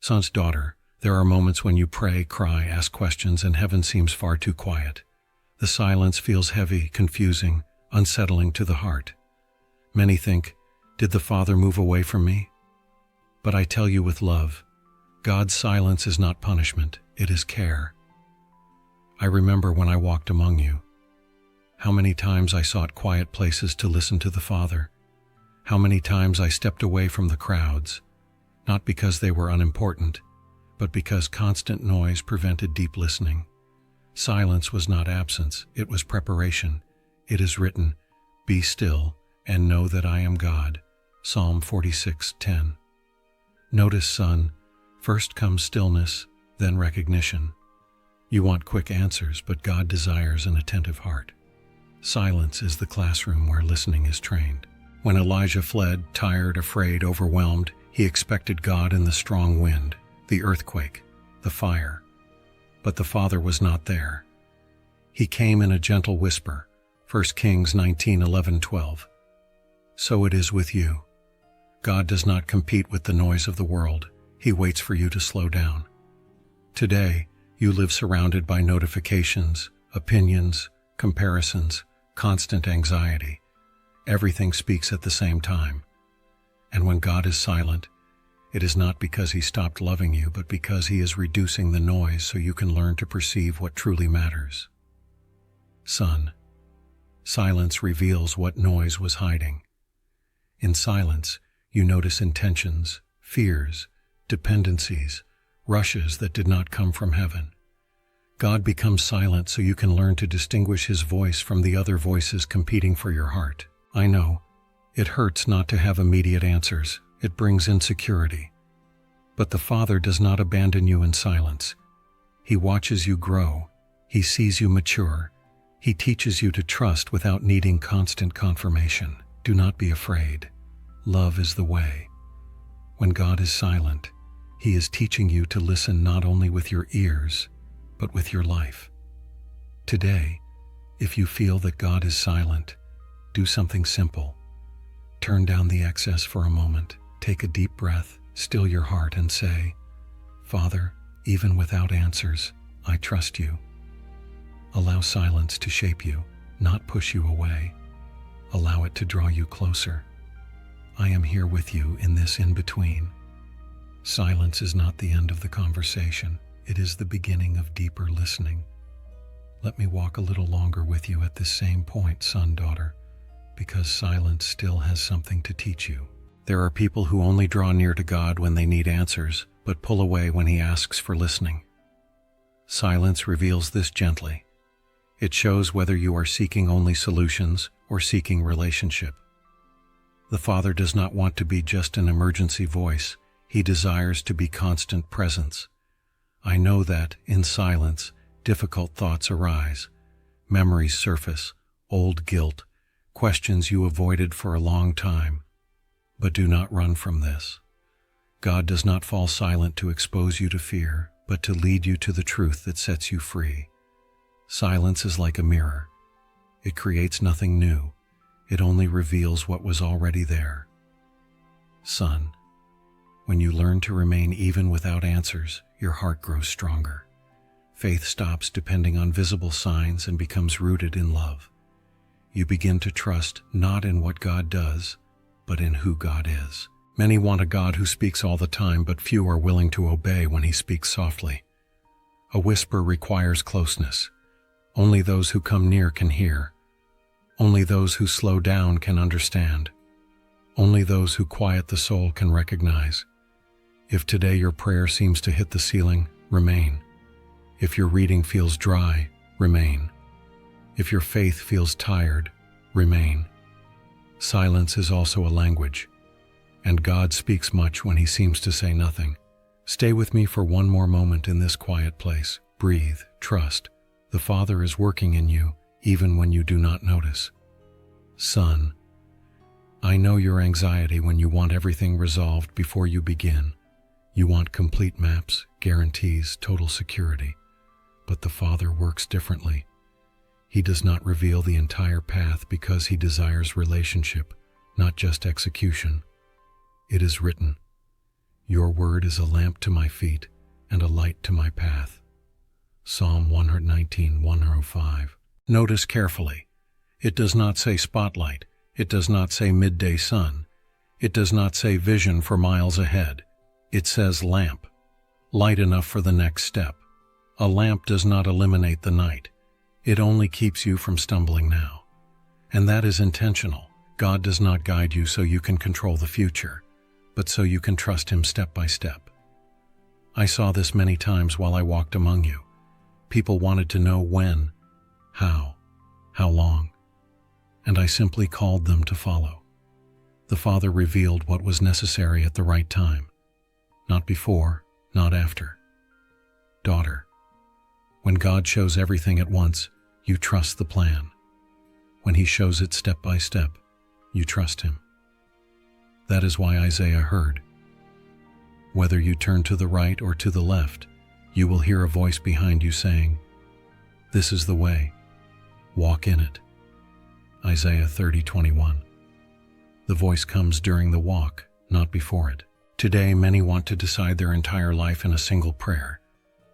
Son's daughter, there are moments when you pray, cry, ask questions, and heaven seems far too quiet. The silence feels heavy, confusing, unsettling to the heart. Many think, did the Father move away from me? But I tell you with love, God's silence is not punishment, it is care. I remember when I walked among you, how many times I sought quiet places to listen to the Father, how many times I stepped away from the crowds, not because they were unimportant, but because constant noise prevented deep listening. Silence was not absence, it was preparation. It is written, "Be still and know that I am God." Psalm 46:10. Notice, son, first comes stillness, then recognition. You want quick answers, but God desires an attentive heart. Silence is the classroom where listening is trained. When Elijah fled, tired, afraid, overwhelmed, he expected God in the strong wind, the earthquake, the fire. But the Father was not there. He came in a gentle whisper, 1 Kings 19:11-12. So it is with you. God does not compete with the noise of the world. He waits for you to slow down. Today, you live surrounded by notifications, opinions, comparisons, constant anxiety. Everything speaks at the same time. And when God is silent, it is not because He stopped loving you, but because He is reducing the noise so you can learn to perceive what truly matters. Son, silence reveals what noise was hiding. In silence, you notice intentions, fears, dependencies, rushes that did not come from heaven. God becomes silent so you can learn to distinguish His voice from the other voices competing for your heart. I know, it hurts not to have immediate answers. It brings insecurity. But the Father does not abandon you in silence. He watches you grow. He sees you mature. He teaches you to trust without needing constant confirmation. Do not be afraid. Love is the way. When God is silent, He is teaching you to listen not only with your ears, but with your life. Today, if you feel that God is silent, do something simple. Turn down the excess for a moment. Take a deep breath, still your heart, and say, Father, even without answers, I trust you. Allow silence to shape you, not push you away. Allow it to draw you closer. I am here with you in this in-between. Silence is not the end of the conversation. It is the beginning of deeper listening. Let me walk a little longer with you at this same point, son, daughter, because silence still has something to teach you. There are people who only draw near to God when they need answers, but pull away when He asks for listening. Silence reveals this gently. It shows whether you are seeking only solutions or seeking relationship. The Father does not want to be just an emergency voice. He desires to be constant presence. I know that, in silence, difficult thoughts arise. Memories surface, old guilt, questions you avoided for a long time. But do not run from this. God does not fall silent to expose you to fear, but to lead you to the truth that sets you free. Silence is like a mirror. It creates nothing new. It only reveals what was already there. Son, when you learn to remain even without answers, your heart grows stronger. Faith stops depending on visible signs and becomes rooted in love. You begin to trust not in what God does, but in who God is. Many want a God who speaks all the time, but few are willing to obey when He speaks softly. A whisper requires closeness. Only those who come near can hear. Only those who slow down can understand. Only those who quiet the soul can recognize. If today your prayer seems to hit the ceiling, remain. If your reading feels dry, remain. If your faith feels tired, remain. Silence is also a language, and God speaks much when He seems to say nothing. Stay with me for one more moment in this quiet place. Breathe, trust. The Father is working in you, even when you do not notice. Son, I know your anxiety when you want everything resolved before you begin. You want complete maps, guarantees, total security. But the Father works differently. He does not reveal the entire path because He desires relationship, not just execution. It is written, Your word is a lamp to my feet and a light to my path. Psalm 119:105. Notice carefully. It does not say spotlight. It does not say midday sun. It does not say vision for miles ahead. It says lamp, light enough for the next step. A lamp does not eliminate the night. It only keeps you from stumbling now. And that is intentional. God does not guide you so you can control the future, but so you can trust Him step by step. I saw this many times while I walked among you. People wanted to know when, how long, and I simply called them to follow. The Father revealed what was necessary at the right time, not before, not after. Daughter, when God shows everything at once, you trust the plan. When He shows it step by step, you trust Him. That is why Isaiah heard, "Whether you turn to the right or to the left, you will hear a voice behind you saying, 'This is the way, walk in it.'" Isaiah 30:21. The voice comes during the walk, not before it. Today, many want to decide their entire life in a single prayer.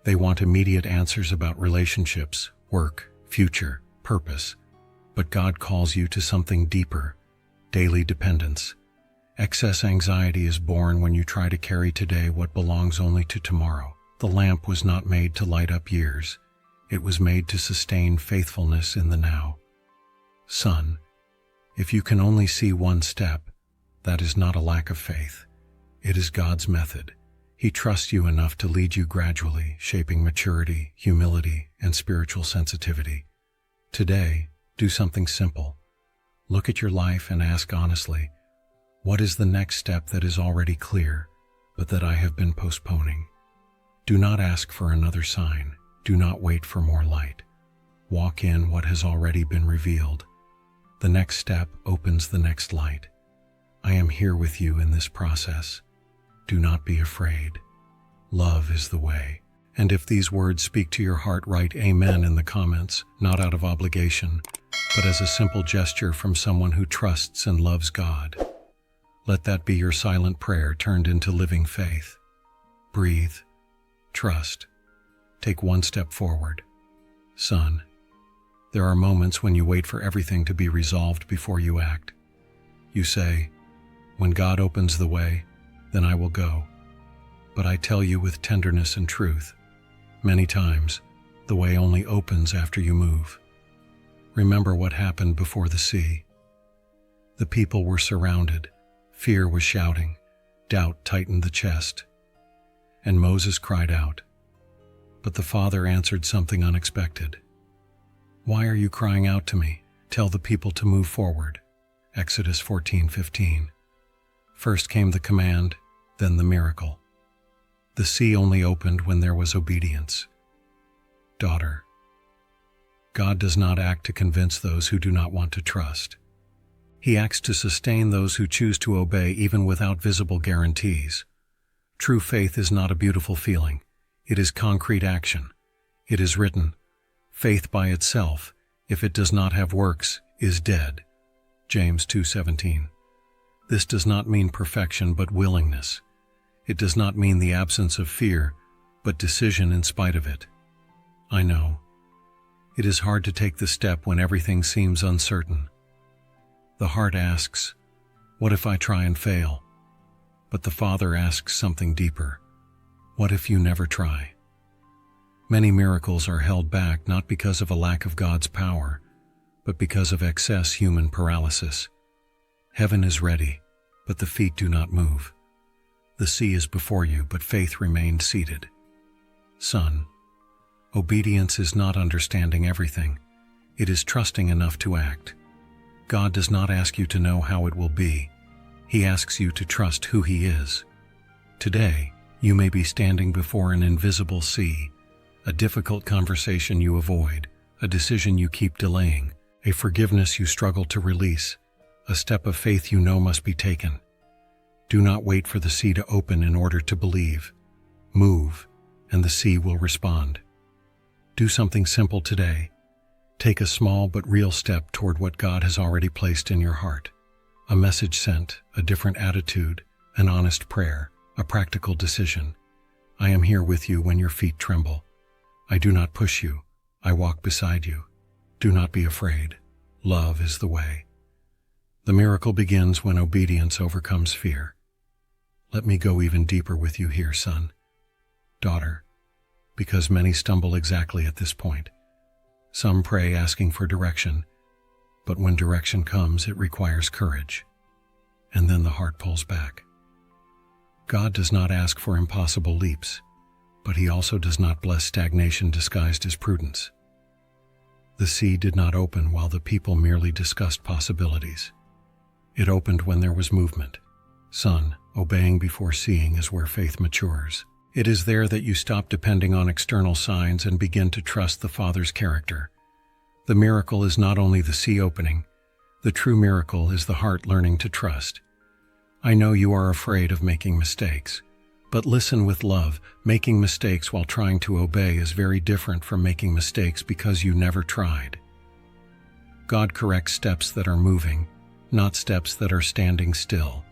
They want immediate answers about relationships, work, future, purpose. But God calls you to something deeper, daily dependence. Excess anxiety is born when you try to carry today what belongs only to tomorrow. The lamp was not made to light up years. It was made to sustain faithfulness in the now. Son, if you can only see one step, that is not a lack of faith. It is God's method. He trusts you enough to lead you gradually, shaping maturity, humility, and spiritual sensitivity. Today, do something simple. Look at your life and ask honestly, what is the next step that is already clear, but that I have been postponing? Do not ask for another sign. Do not wait for more light. Walk in what has already been revealed. The next step opens the next light. I am here with you in this process. Do not be afraid. Love is the way. And if these words speak to your heart, write Amen in the comments, not out of obligation, but as a simple gesture from someone who trusts and loves God. Let that be your silent prayer turned into living faith. Breathe. Trust. Take one step forward. Son, there are moments when you wait for everything to be resolved before you act. You say, "When God opens the way, then I will go." But I tell you with tenderness and truth, many times, the way only opens after you move. Remember what happened before the sea. The people were surrounded, fear was shouting, doubt tightened the chest. And Moses cried out. But the Father answered something unexpected. "Why are you crying out to me? Tell the people to move forward." Exodus 14:15. First came the command, then the miracle. The sea only opened when there was obedience. Daughter, God does not act to convince those who do not want to trust. He acts to sustain those who choose to obey even without visible guarantees. True faith is not a beautiful feeling. It is concrete action. It is written, "Faith by itself, if it does not have works, is dead." James 2:17. This does not mean perfection but willingness. It does not mean the absence of fear, but decision in spite of it. I know. It is hard to take the step when everything seems uncertain. The heart asks, "What if I try and fail?" But the Father asks something deeper. What if you never try? Many miracles are held back not because of a lack of God's power, but because of excess human paralysis. Heaven is ready, but the feet do not move. The sea is before you, but faith remained seated. Son, obedience is not understanding everything. It is trusting enough to act. God does not ask you to know how it will be. He asks you to trust who He is. Today, you may be standing before an invisible sea, a difficult conversation you avoid, a decision you keep delaying, a forgiveness you struggle to release, a step of faith you know must be taken. Do not wait for the sea to open in order to believe. Move, and the sea will respond. Do something simple today. Take a small but real step toward what God has already placed in your heart. A message sent, a different attitude, an honest prayer, a practical decision. I am here with you when your feet tremble. I do not push you, I walk beside you. Do not be afraid. Love is the way. The miracle begins when obedience overcomes fear. Let me go even deeper with you here, son, daughter, because many stumble exactly at this point. Some pray asking for direction, but when direction comes, it requires courage. And then the heart pulls back. God does not ask for impossible leaps, but he also does not bless stagnation disguised as prudence. The sea did not open while the people merely discussed possibilities. It opened when there was movement. Son, obeying before seeing is where faith matures. It is there that you stop depending on external signs and begin to trust the Father's character. The miracle is not only the sea opening, the true miracle is the heart learning to trust. I know you are afraid of making mistakes, but listen with love. Making mistakes while trying to obey is very different from making mistakes because you never tried. God corrects steps that are moving, not steps that are standing still.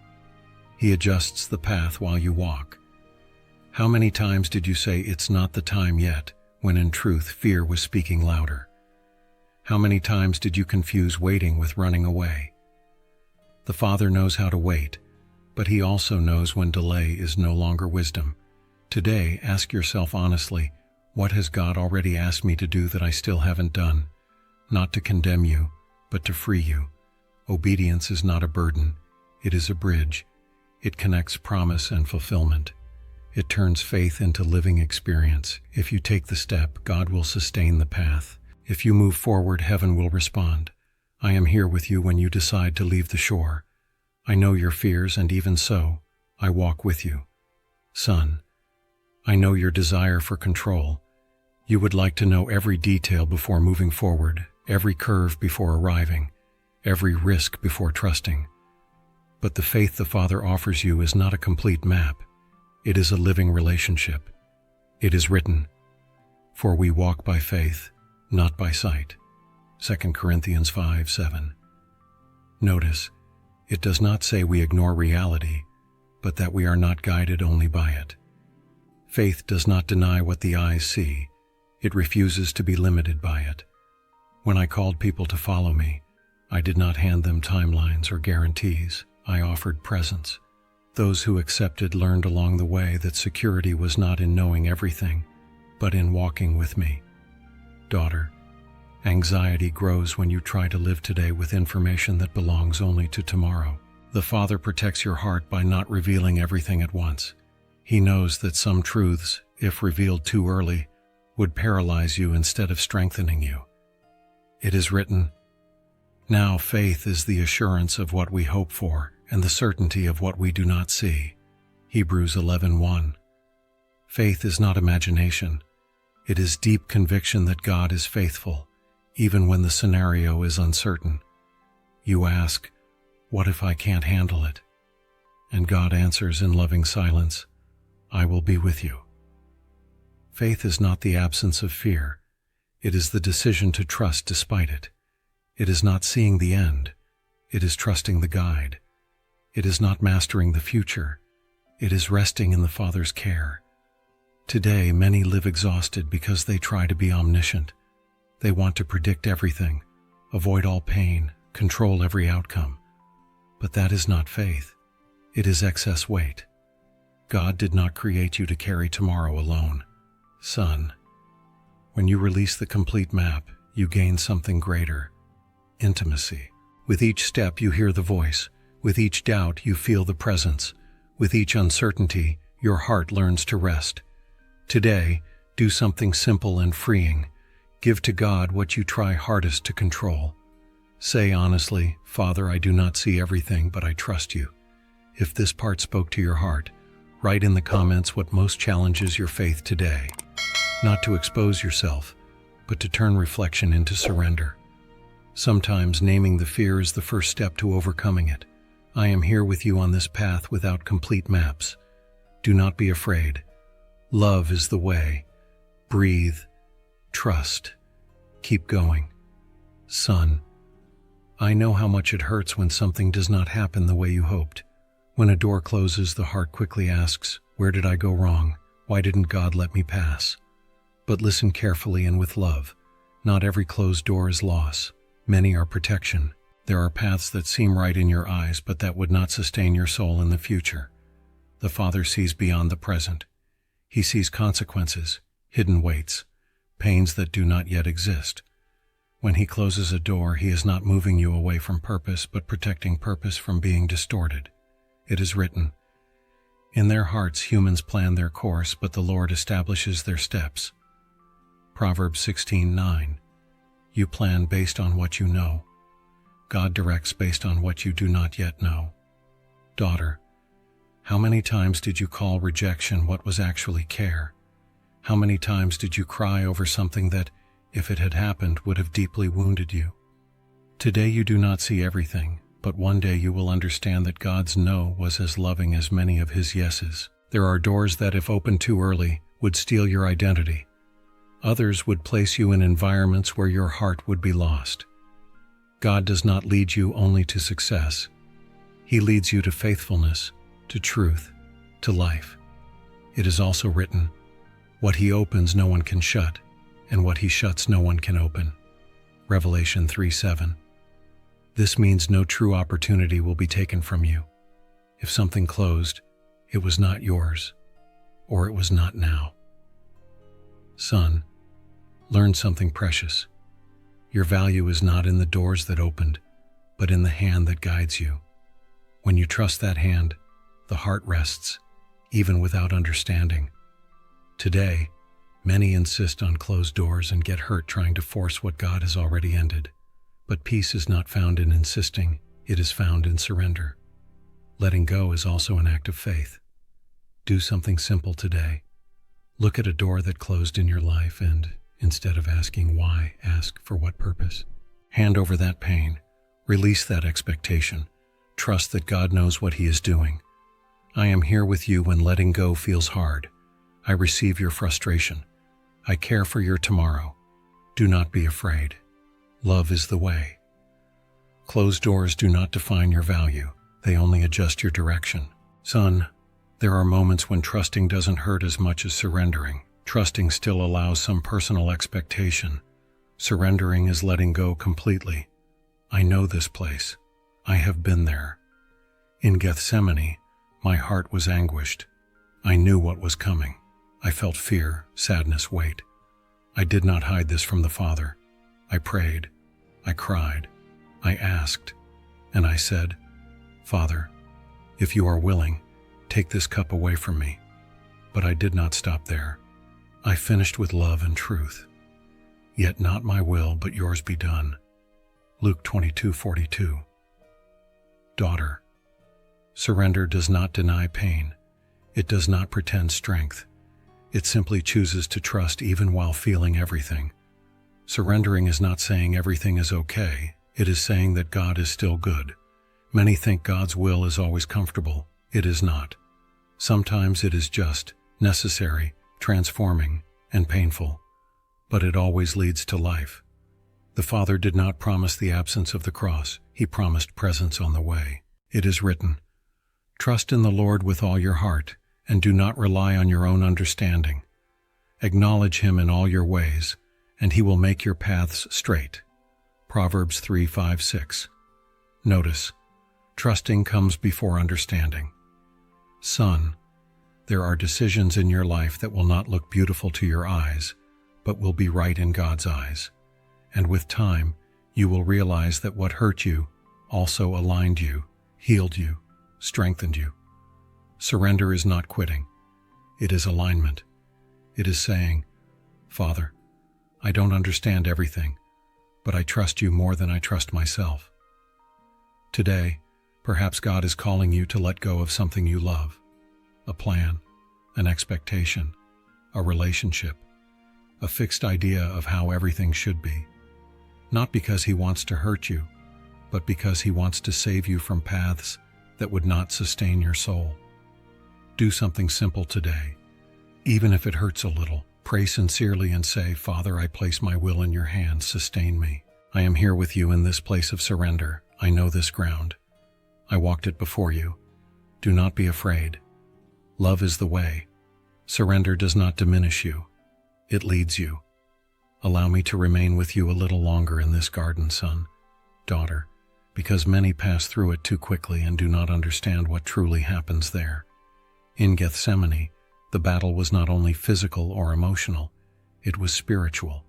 He adjusts the path while you walk. How many times did you say it's not the time yet, when in truth fear was speaking louder? How many times did you confuse waiting with running away? The Father knows how to wait, but he also knows when delay is no longer wisdom. Today, ask yourself honestly, what has God already asked me to do that I still haven't done? Not to condemn you, but to free you. Obedience is not a burden, it is a bridge. It connects promise and fulfillment. It turns faith into living experience. If you take the step, God will sustain the path. If you move forward, heaven will respond. I am here with you when you decide to leave the shore. I know your fears, and even so, I walk with you. Son, I know your desire for control. You would like to know every detail before moving forward, every curve before arriving, every risk before trusting. But the faith the Father offers you is not a complete map. It is a living relationship. It is written, "For we walk by faith, not by sight." 2 Corinthians 5:7. Notice, it does not say we ignore reality, but that we are not guided only by it. Faith does not deny what the eyes see. It refuses to be limited by it. When I called people to follow me, I did not hand them timelines or guarantees. I offered presence. Those who accepted learned along the way that security was not in knowing everything, but in walking with me. Daughter, anxiety grows when you try to live today with information that belongs only to tomorrow. The Father protects your heart by not revealing everything at once. He knows that some truths, if revealed too early, would paralyze you instead of strengthening you. It is written, "Now faith is the assurance of what we hope for and the certainty of what we do not see." Hebrews 11:1. Faith is not imagination. It is deep conviction that God is faithful, even when the scenario is uncertain. You ask, "What if I can't handle it?" And God answers in loving silence, "I will be with you." Faith is not the absence of fear. It is the decision to trust despite it. It is not seeing the end. It is trusting the guide. It is not mastering the future. It is resting in the Father's care. Today, many live exhausted because they try to be omniscient. They want to predict everything, avoid all pain, control every outcome. But that is not faith. It is excess weight. God did not create you to carry tomorrow alone. Son, when you release the complete map, you gain something greater: intimacy. With each step, you hear the voice. With each doubt, you feel the presence. With each uncertainty, your heart learns to rest. Today, do something simple and freeing. Give to God what you try hardest to control. Say honestly, "Father, I do not see everything, but I trust you." If this part spoke to your heart, write in the comments what most challenges your faith today. Not to expose yourself, but to turn reflection into surrender. Sometimes naming the fear is the first step to overcoming it. I am here with you on this path without complete maps. Do not be afraid. Love is the way. Breathe. Trust. Keep going. Son, I know how much it hurts when something does not happen the way you hoped, When a door closes, the heart quickly asks, "Where did I go wrong? Why didn't God let me pass?" But listen carefully and with love. Not every closed door is loss. Many are protection. There are paths that seem right in your eyes, but that would not sustain your soul in the future. The Father sees beyond the present. He sees consequences, hidden weights, pains that do not yet exist. When He closes a door, He is not moving you away from purpose, but protecting purpose from being distorted. It is written, "In their hearts humans plan their course, but the Lord establishes their steps." Proverbs 16:9. You plan based on what you know. God directs based on what you do not yet know. Daughter, how many times did you call rejection what was actually care? How many times did you cry over something that, if it had happened, would have deeply wounded you? Today you do not see everything, but one day you will understand that God's no was as loving as many of His yeses. There are doors that, if opened too early, would steal your identity. Others would place you in environments where your heart would be lost. God does not lead you only to success. He leads you to faithfulness, to truth, to life. It is also written, "What He opens no one can shut, and what He shuts no one can open." Revelation 3:7. This means no true opportunity will be taken from you. If something closed, it was not yours, or it was not now. Son, learn something precious. Your value is not in the doors that opened, but in the hand that guides you. When you trust that hand, the heart rests, even without understanding. Today, many insist on closed doors and get hurt trying to force what God has already ended. But peace is not found in insisting, it is found in surrender. Letting go is also an act of faith. Do something simple today. Look at a door that closed in your life and, instead of asking why, ask for what purpose. Hand over that pain. Release that expectation. Trust that God knows what He is doing. I am here with you when letting go feels hard. I receive your frustration. I care for your tomorrow. Do not be afraid. Love is the way. Closed doors do not define your value. They only adjust your direction. Son, there are moments when trusting doesn't hurt as much as surrendering. Trusting still allows some personal expectation. Surrendering is letting go completely. I know this place. I have been there. In Gethsemane, my heart was anguished. I knew what was coming. I felt fear, sadness, weight. I did not hide this from the Father. I prayed. I cried. I asked. And I said, "Father, if you are willing, take this cup away from me." But I did not stop there. I finished with love and truth. Yet not my will, but yours be done. Luke 22:42. Daughter, surrender does not deny pain. It does not pretend strength. It simply chooses to trust even while feeling everything. Surrendering is not saying everything is okay. It is saying that God is still good. Many think God's will is always comfortable. It is not. Sometimes it is just, necessary, transforming, and painful. But it always leads to life. The Father did not promise the absence of the cross. He promised presence on the way. It is written, "Trust in the Lord with all your heart, and do not rely on your own understanding. Acknowledge Him in all your ways, and He will make your paths straight." Proverbs 3:5-6. Notice, trusting comes before understanding. Son, there are decisions in your life that will not look beautiful to your eyes, but will be right in God's eyes. And with time, you will realize that what hurt you also aligned you, healed you, strengthened you. Surrender is not quitting. It is alignment. It is saying, "Father, I don't understand everything, but I trust you more than I trust myself." Today, perhaps God is calling you to let go of something you love. A plan, an expectation, a relationship, a fixed idea of how everything should be. Not because He wants to hurt you, but because He wants to save you from paths that would not sustain your soul. Do something simple today. Even if it hurts a little, pray sincerely and say, "Father, I place my will in your hands, sustain me. I am here with you in this place of surrender. I know this ground. I walked it before you. Do not be afraid. Love is the way. Surrender does not diminish you. It leads you. Allow me to remain with you a little longer in this garden, son, daughter, because many pass through it too quickly and do not understand what truly happens there. In Gethsemane, the battle was not only physical or emotional, it was spiritual.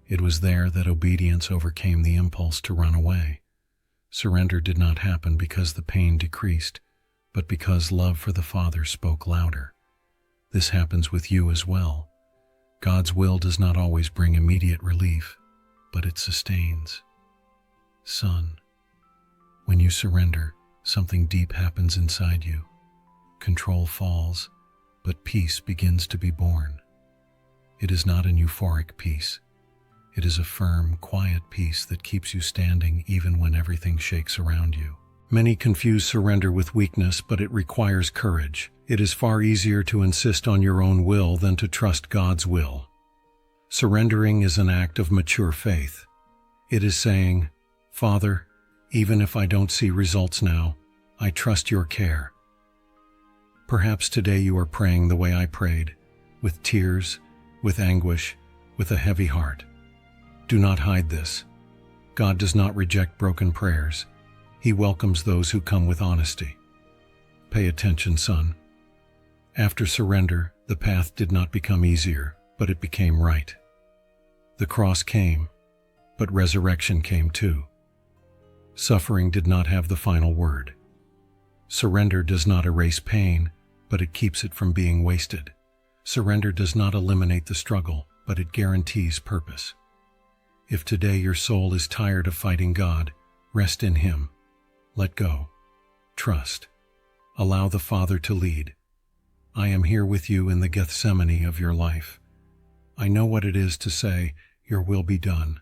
It was there that obedience overcame the impulse to run away. Surrender did not happen because the pain decreased, but because love for the Father spoke louder. This happens with you as well. God's will does not always bring immediate relief, but it sustains. Son, when you surrender, something deep happens inside you. Control falls, but peace begins to be born. It is not an euphoric peace. It is a firm, quiet peace that keeps you standing even when everything shakes around you. Many confuse surrender with weakness, but it requires courage. It is far easier to insist on your own will than to trust God's will. Surrendering is an act of mature faith. It is saying, Father, even if I don't see results now, I trust your care. Perhaps today you are praying the way I prayed, with tears, with anguish, with a heavy heart. Do not hide this. God does not reject broken prayers. He welcomes those who come with honesty. Pay attention, son. After surrender, the path did not become easier, but it became right. The cross came, but resurrection came too. Suffering did not have the final word. Surrender does not erase pain, but it keeps it from being wasted. Surrender does not eliminate the struggle, but it guarantees purpose. If today your soul is tired of fighting God, rest in Him. Let go. Trust. Allow the Father to lead. I am here with you in the Gethsemane of your life. I know what it is to say, your will be done.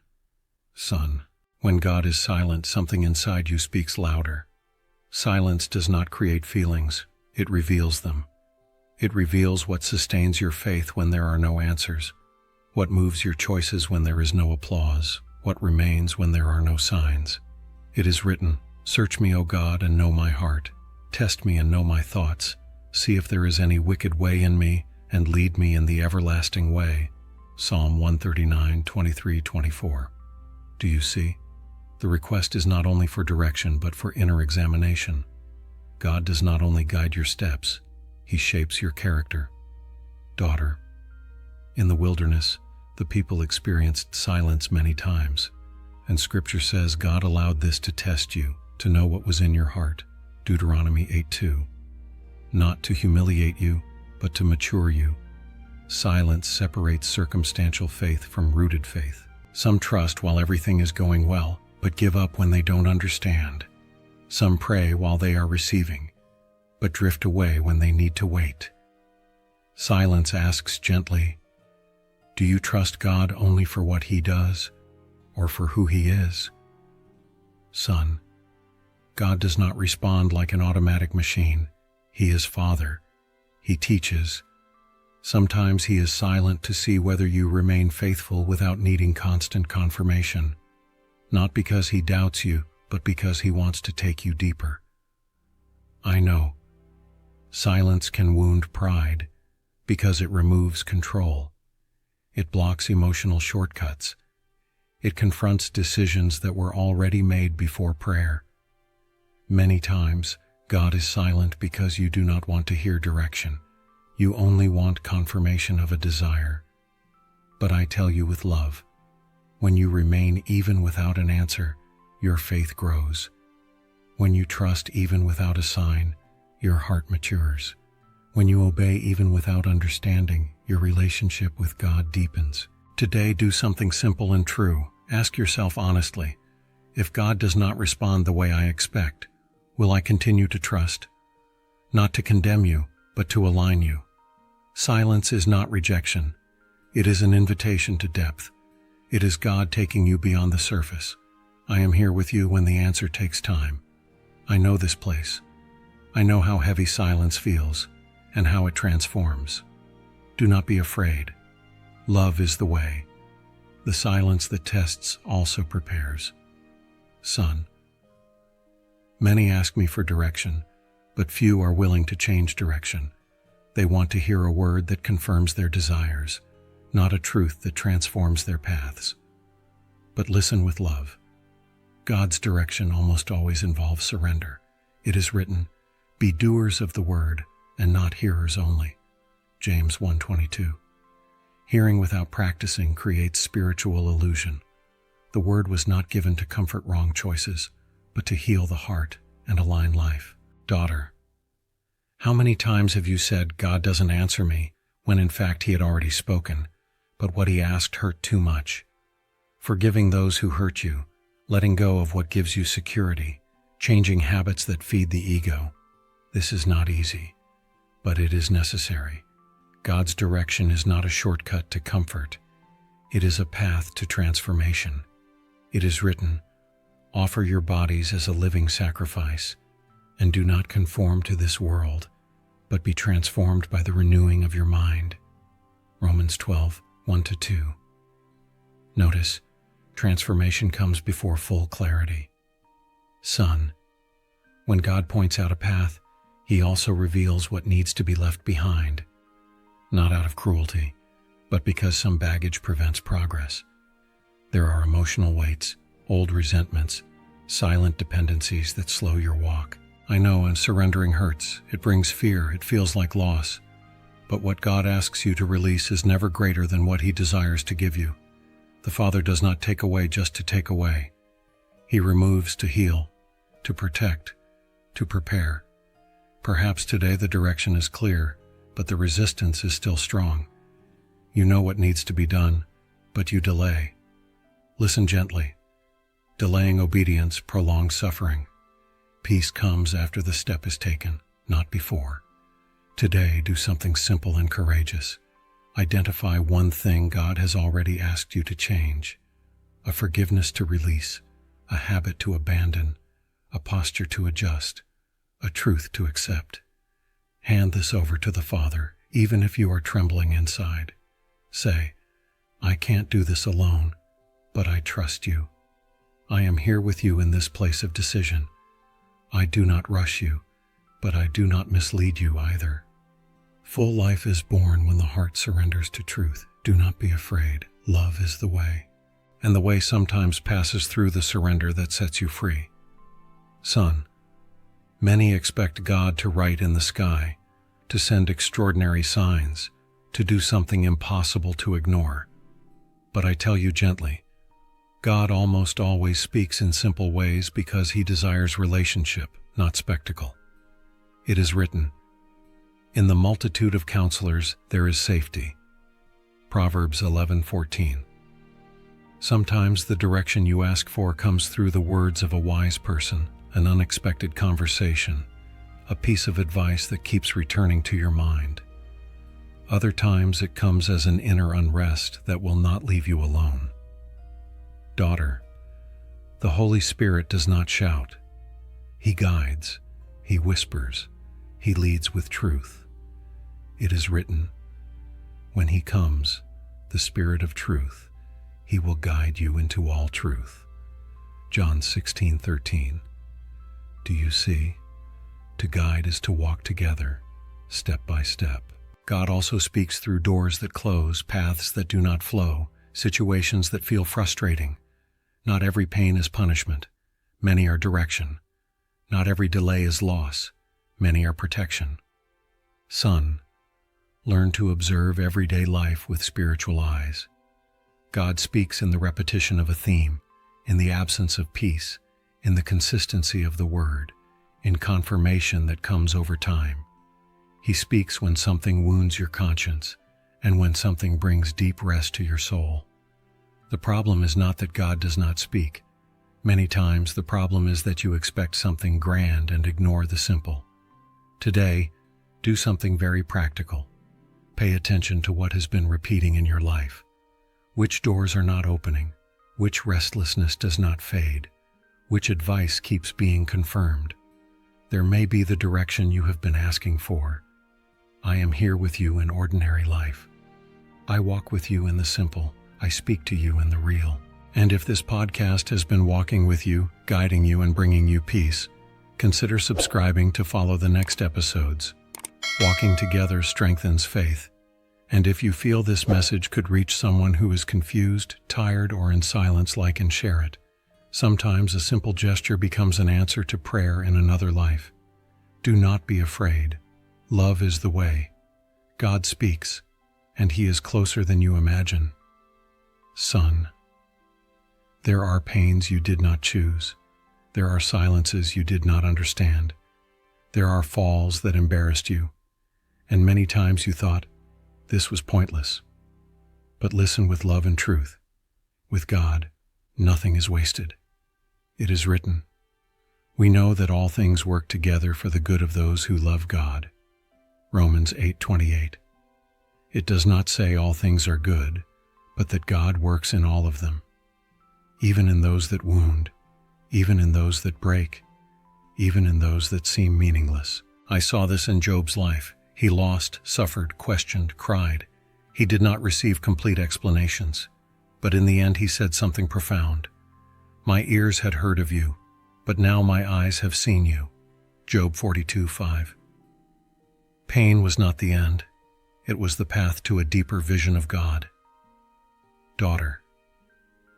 Son, when God is silent, something inside you speaks louder. Silence does not create feelings, it reveals them. It reveals what sustains your faith when there are no answers, what moves your choices when there is no applause, what remains when there are no signs. It is written, Search me, O God, and know my heart. Test me and know my thoughts. See if there is any wicked way in me, and lead me in the everlasting way. Psalm 139, 23, 24. Do you see? The request is not only for direction, but for inner examination. God does not only guide your steps, He shapes your character. Daughter, in the wilderness, the people experienced silence many times, and Scripture says God allowed this to test you, to know what was in your heart. Deuteronomy 8:2. Not to humiliate you, but to mature you. Silence separates circumstantial faith from rooted faith. Some trust while everything is going well, but give up when they don't understand. Some pray while they are receiving, but drift away when they need to wait. Silence asks gently, do you trust God only for what He does, or for who He is? Son, God does not respond like an automatic machine. He is Father. He teaches. Sometimes He is silent to see whether you remain faithful without needing constant confirmation. Not because He doubts you, but because He wants to take you deeper. I know. Silence can wound pride because it removes control. It blocks emotional shortcuts. It confronts decisions that were already made before prayer. Many times, God is silent because you do not want to hear direction. You only want confirmation of a desire. But I tell you with love, when you remain even without an answer, your faith grows. When you trust even without a sign, your heart matures. When you obey even without understanding, your relationship with God deepens. Today, do something simple and true. Ask yourself honestly, if God does not respond the way I expect, will I continue to trust? Not to condemn you, but to align you. Silence is not rejection. It is an invitation to depth. It is God taking you beyond the surface. I am here with you when the answer takes time. I know this place. I know how heavy silence feels and how it transforms. Do not be afraid. Love is the way. The silence that tests also prepares. Son, many ask me for direction, But few are willing to change direction. They want to hear a word that confirms their desires, not a truth that transforms their paths. But listen with love. God's direction almost always involves surrender. It is written, "Be doers of the word, and not hearers only." James 1:22. Hearing without practicing creates spiritual illusion. The word was not given to comfort wrong choices, but to heal the heart and align life. Daughter, how many times have you said, "God doesn't answer me," when in fact he had already spoken, but what he asked hurt too much? Forgiving those who hurt you, letting go of what gives you security, changing habits that feed the ego. This is not easy, but it is necessary. God's direction is not a shortcut to comfort. It is a path to transformation. It is written, "Offer your bodies as a living sacrifice, and do not conform to this world, but be transformed by the renewing of your mind." Romans 12:1-2. Notice, transformation comes before full clarity. Son, when God points out a path, he also reveals what needs to be left behind, not out of cruelty, but because some baggage prevents progress. There are emotional weights, old resentments, silent dependencies that slow your walk. I know, and surrendering hurts. It brings fear. It feels like loss. But what God asks you to release is never greater than what he desires to give you. The Father does not take away just to take away. He removes to heal, to protect, to prepare. Perhaps today the direction is clear, but the resistance is still strong. You know what needs to be done, but you delay. Listen gently. Delaying obedience prolongs suffering. Peace comes after the step is taken, not before. Today, do something simple and courageous. Identify one thing God has already asked you to change. A forgiveness to release, a habit to abandon, a posture to adjust, a truth to accept. Hand this over to the Father, even if you are trembling inside. Say, "I can't do this alone, but I trust you. I am here with you in this place of decision. I do not rush you, but I do not mislead you either." Full life is born when the heart surrenders to truth. Do not be afraid. Love is the way. And the way sometimes passes through the surrender that sets you free. Son, many expect God to write in the sky, to send extraordinary signs, to do something impossible to ignore. But I tell you gently, God almost always speaks in simple ways because he desires relationship, not spectacle. It is written, "In the multitude of counselors there is safety." Proverbs 11:14. Sometimes the direction you ask for comes through the words of a wise person, an unexpected conversation, a piece of advice that keeps returning to your mind. Other times it comes as an inner unrest that will not leave you alone. Daughter, the Holy Spirit does not shout. He guides, he whispers, he leads with truth. It is written, "When he comes, the Spirit of truth, he will guide you into all truth." John 16:13. Do you see? To guide is to walk together, step by step. God also speaks through doors that close, paths that do not flow, situations that feel frustrating. Not every pain is punishment. Many are direction. Not every delay is loss. Many are protection. Son, learn to observe everyday life with spiritual eyes. God speaks in the repetition of a theme, in the absence of peace, in the consistency of the word, in confirmation that comes over time. He speaks when something wounds your conscience, and when something brings deep rest to your soul. The problem is not that God does not speak. Many times the problem is that you expect something grand and ignore the simple. Today, do something very practical. Pay attention to what has been repeating in your life. Which doors are not opening? Which restlessness does not fade? Which advice keeps being confirmed? There may be the direction you have been asking for. I am here with you in ordinary life. I walk with you in the simple. I speak to you in the real. And if this podcast has been walking with you, guiding you, and bringing you peace, Consider subscribing to follow the next episodes. Walking together strengthens faith. And if you feel this message could reach someone who is confused, tired, or in silence, like and share it. Sometimes a simple gesture becomes an answer to prayer in another life. Do not be afraid. Love is the way. God speaks, and He is closer than you imagine. Son, there are pains you did not choose. There are silences you did not understand. There are falls that embarrassed you, and many times you thought, this was pointless. But listen with love and truth. With God, nothing is wasted. It is written, we know that all things work together for the good of those who love God. Romans 8:28. It does not say all things are good, but that God works in all of them, even in those that wound, even in those that break, even in those that seem meaningless. I saw this in Job's life. He lost, suffered, questioned, cried. He did not receive complete explanations, but in the end he said something profound. My ears had heard of you, but now my eyes have seen you. Job 42:5. Pain was not the end. It was the path to a deeper vision of God. Daughter,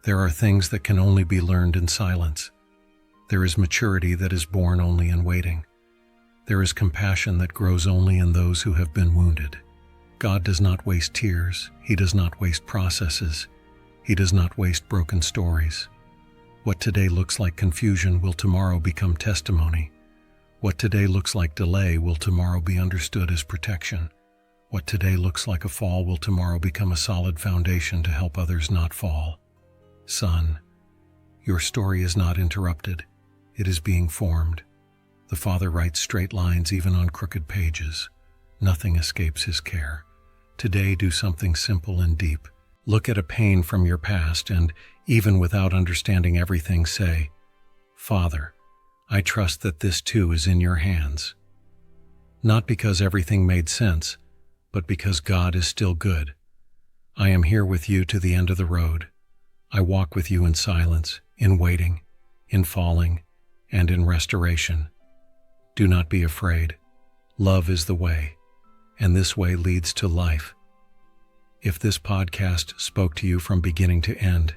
there are things that can only be learned in silence. There is maturity that is born only in waiting. There is compassion that grows only in those who have been wounded. God does not waste tears. He does not waste processes. He does not waste broken stories. What today looks like confusion will tomorrow become testimony. What today looks like delay will tomorrow be understood as protection. What today looks like a fall will tomorrow become a solid foundation to help others not fall. Son, your story is not interrupted. It is being formed. The Father writes straight lines even on crooked pages. Nothing escapes His care. Today, do something simple and deep. Look at a pain from your past and, even without understanding everything, say, Father, I trust that this too is in your hands. Not because everything made sense, but because God is still good. I am here with you to the end of the road. I walk with you in silence, in waiting, in falling, and in restoration. Do not be afraid. Love is the way, and this way leads to life. If this podcast spoke to you from beginning to end,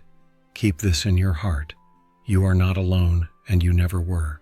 keep this in your heart. You are not alone, and you never were.